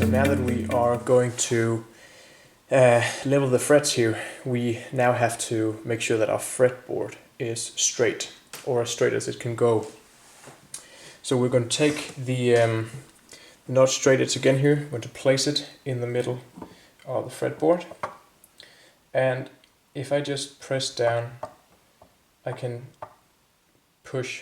now that we are going to level the frets here, we now have to make sure that our fretboard is straight, or as straight as it can go. So we're going to take the notch straight edge again here. We're going to place it in the middle of the fretboard, and if I just press down, I can push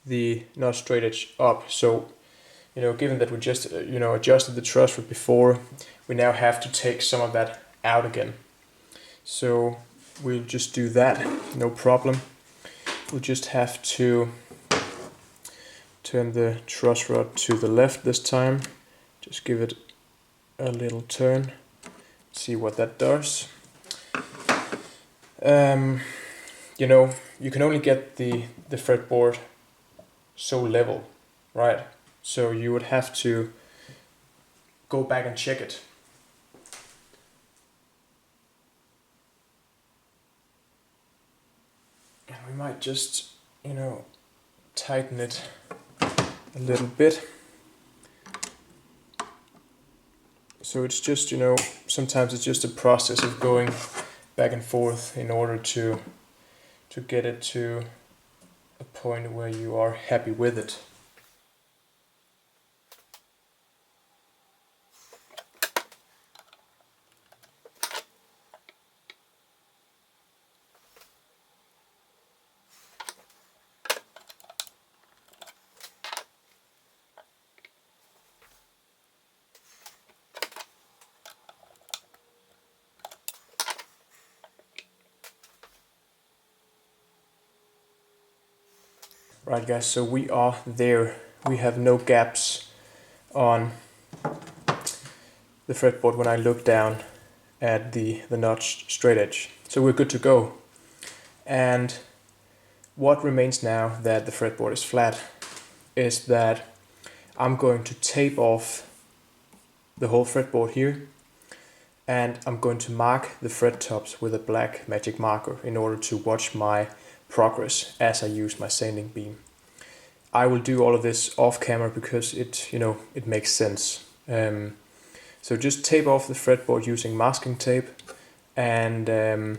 the notch straight edge up. So, you know, given that we just adjusted the truss rod before, we now have to take some of that out again. So we'll just do that, no problem. We'll just have to turn the truss rod to the left this time. Just give it a little turn, see what that does. You know, you can only get the fretboard so level, right? So you would have to go back and check it. And we might just, you know, tighten it a little bit. So it's just, you know, sometimes it's just a process of going back and forth in order to get it to a point where you are happy with it. Right guys, so we are there. We have no gaps on the fretboard when I look down at the notched straight edge. So we're good to go. And what remains now that the fretboard is flat is that I'm going to tape off the whole fretboard here, and I'm going to mark the fret tops with a black magic marker in order to watch my progress as I use my sanding beam. I will do all of this off camera because it makes sense. So just tape off the fretboard using masking tape, and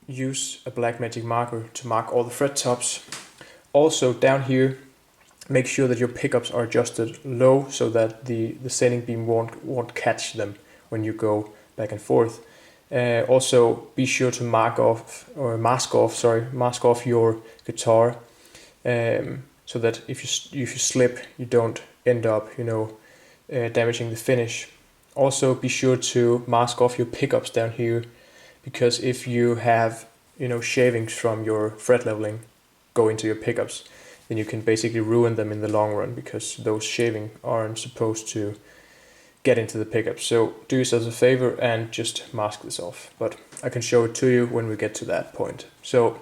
use a black magic marker to mark all the fret tops. Also down here, make sure that your pickups are adjusted low so that the sanding beam won't catch them when you go back and forth. Also be sure to mask off your guitar, so that if you slip, you don't end up damaging the finish. Also be sure to mask off your pickups down here, because if you have shavings from your fret leveling go into your pickups, then you can basically ruin them in the long run, because those shavings aren't supposed to get into the pickup. So do yourself a favor and just mask this off, but I can show it to you when we get to that point. So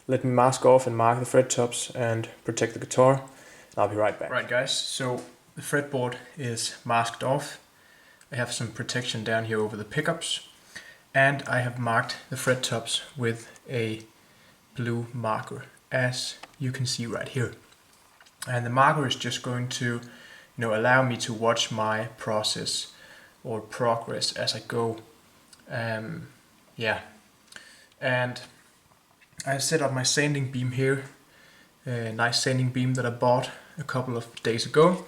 let me mask off and mark the fret tops and protect the guitar, and I'll be right back. Right guys, so the fretboard is masked off. I have some protection down here over the pickups, and I have marked the fret tops with a blue marker, as you can see right here. And the marker is just going to allow me to watch my process or progress as I go. Yeah, and I set up my sanding beam here, a nice sanding beam that I bought a couple of days ago,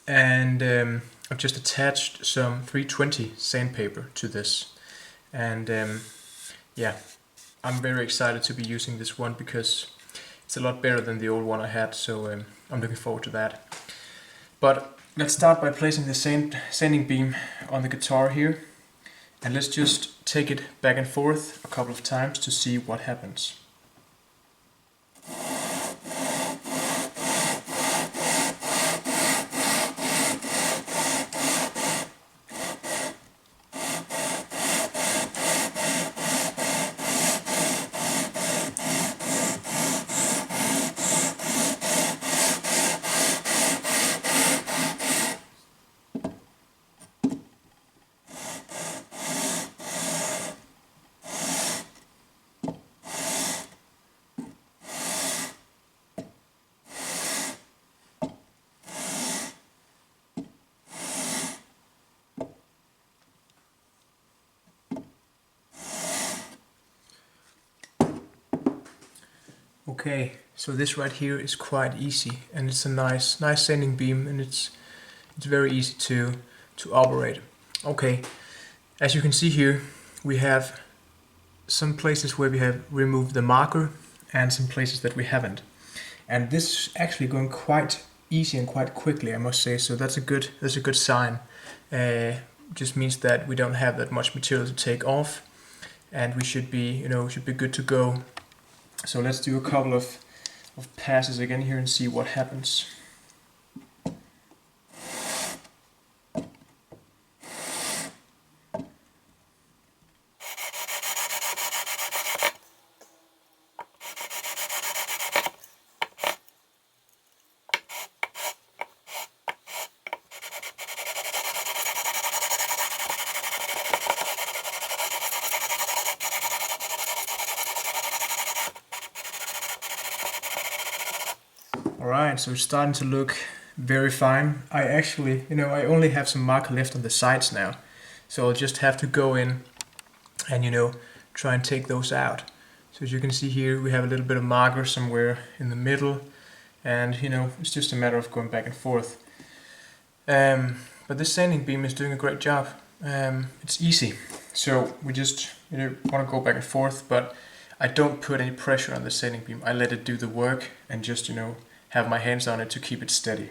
and I've just attached some 320 sandpaper to this, and yeah, I'm very excited to be using this one because it's a lot better than the old one I had, so I'm looking forward to that. But let's start by placing the sanding beam on the guitar here, and let's just take it back and forth a couple of times to see what happens. Okay, so this right here is quite easy, and it's a nice sanding beam, and it's very easy to operate. Okay, as you can see here, we have some places where we have removed the marker and some places that we haven't. And this is actually going quite easy and quite quickly, I must say. So that's a good sign. Just means that we don't have that much material to take off, and we should be good to go. So let's do a couple of passes again here and see what happens. Alright, so it's starting to look very fine. I actually, I only have some marker left on the sides now. So I'll just have to go in and, try and take those out. So as you can see here, we have a little bit of marker somewhere in the middle. And, it's just a matter of going back and forth. But this sanding beam is doing a great job. It's easy. So we just, want to go back and forth, but I don't put any pressure on the sanding beam. I let it do the work and just, have my hands on it to keep it steady.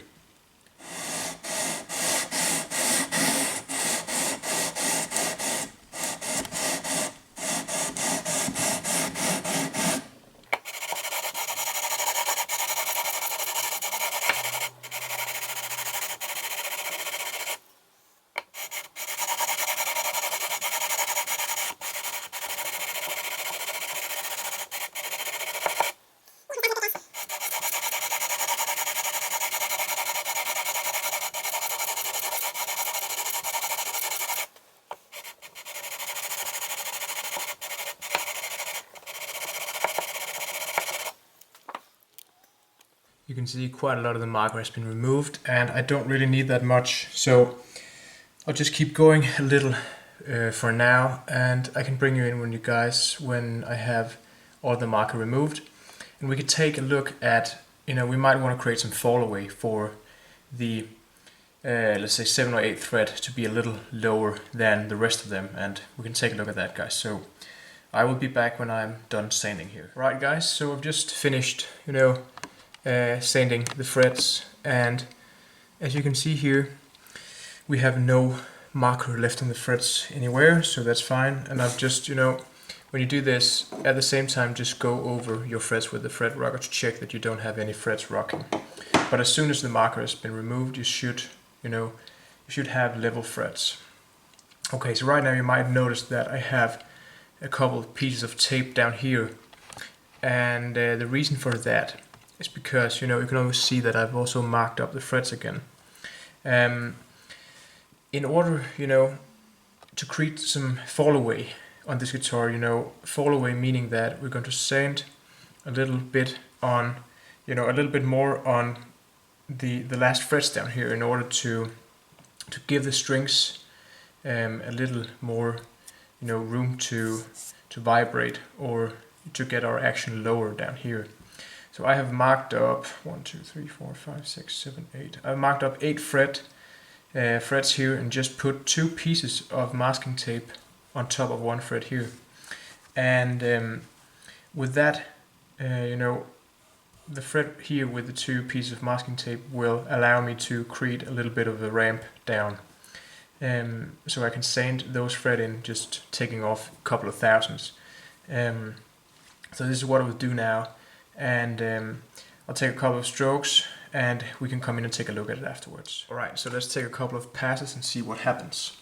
You can see quite a lot of the marker has been removed, and I don't really need that much, so I'll just keep going a little for now, and I can bring you in when I have all the marker removed, and we could take a look at, we might want to create some fall away for the let's say 7 or 8 thread to be a little lower than the rest of them, and we can take a look at that, guys. So I will be back when I'm done sanding here. Right, guys, so I've just finished, sanding the frets, and as you can see here, we have no marker left on the frets anywhere, so that's fine. And I've just, when you do this, at the same time, just go over your frets with the fret rocker to check that you don't have any frets rocking. But as soon as the marker has been removed, you should have level frets. Okay, so right now you might notice that I have a couple of pieces of tape down here, and the reason for that is because you can always see that I've also marked up the frets again. In order to create some fall away on this guitar, fall away meaning that we're going to sand a little bit on, a little bit more on the last frets down here in order to give the strings a little more room to vibrate, or to get our action lower down here. So I have marked up 1, 2, 3, 4, 5, 6, 7, 8. I've marked up 8 frets here, and just put 2 pieces of masking tape on top of 1 fret here. And with that, the fret here with the 2 pieces of masking tape will allow me to create a little bit of a ramp down. So I can sand those fret in, just taking off a couple of thousandths. So this is what I will do now, and I'll take a couple of strokes and we can come in and take a look at it afterwards. Alright, so let's take a couple of passes and see what happens.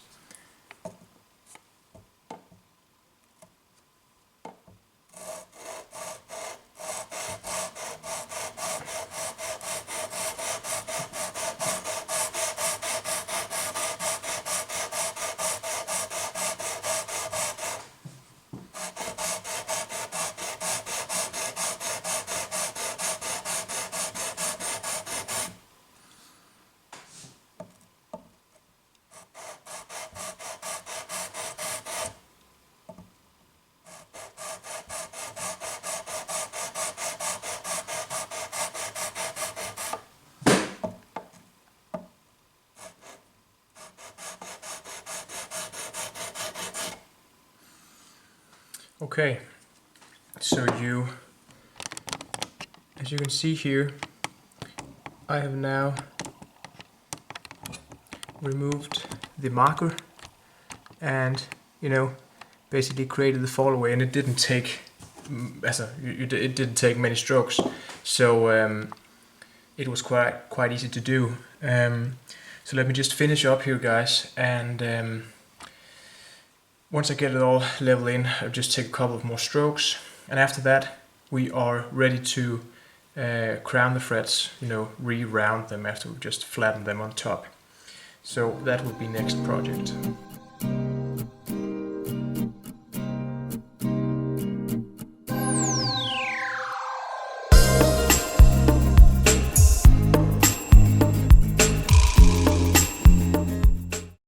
Okay, so as you can see here, I have now removed the marker and, you know, basically created the fall away, and it didn't take it didn't take many strokes, so it was quite easy to do. So let me just finish up here, guys, and once I get it all level in, I'll just take a couple of more strokes, and after that we are ready to crown the frets, you know, re-round them after we've just flattened them on top. So that will be next project.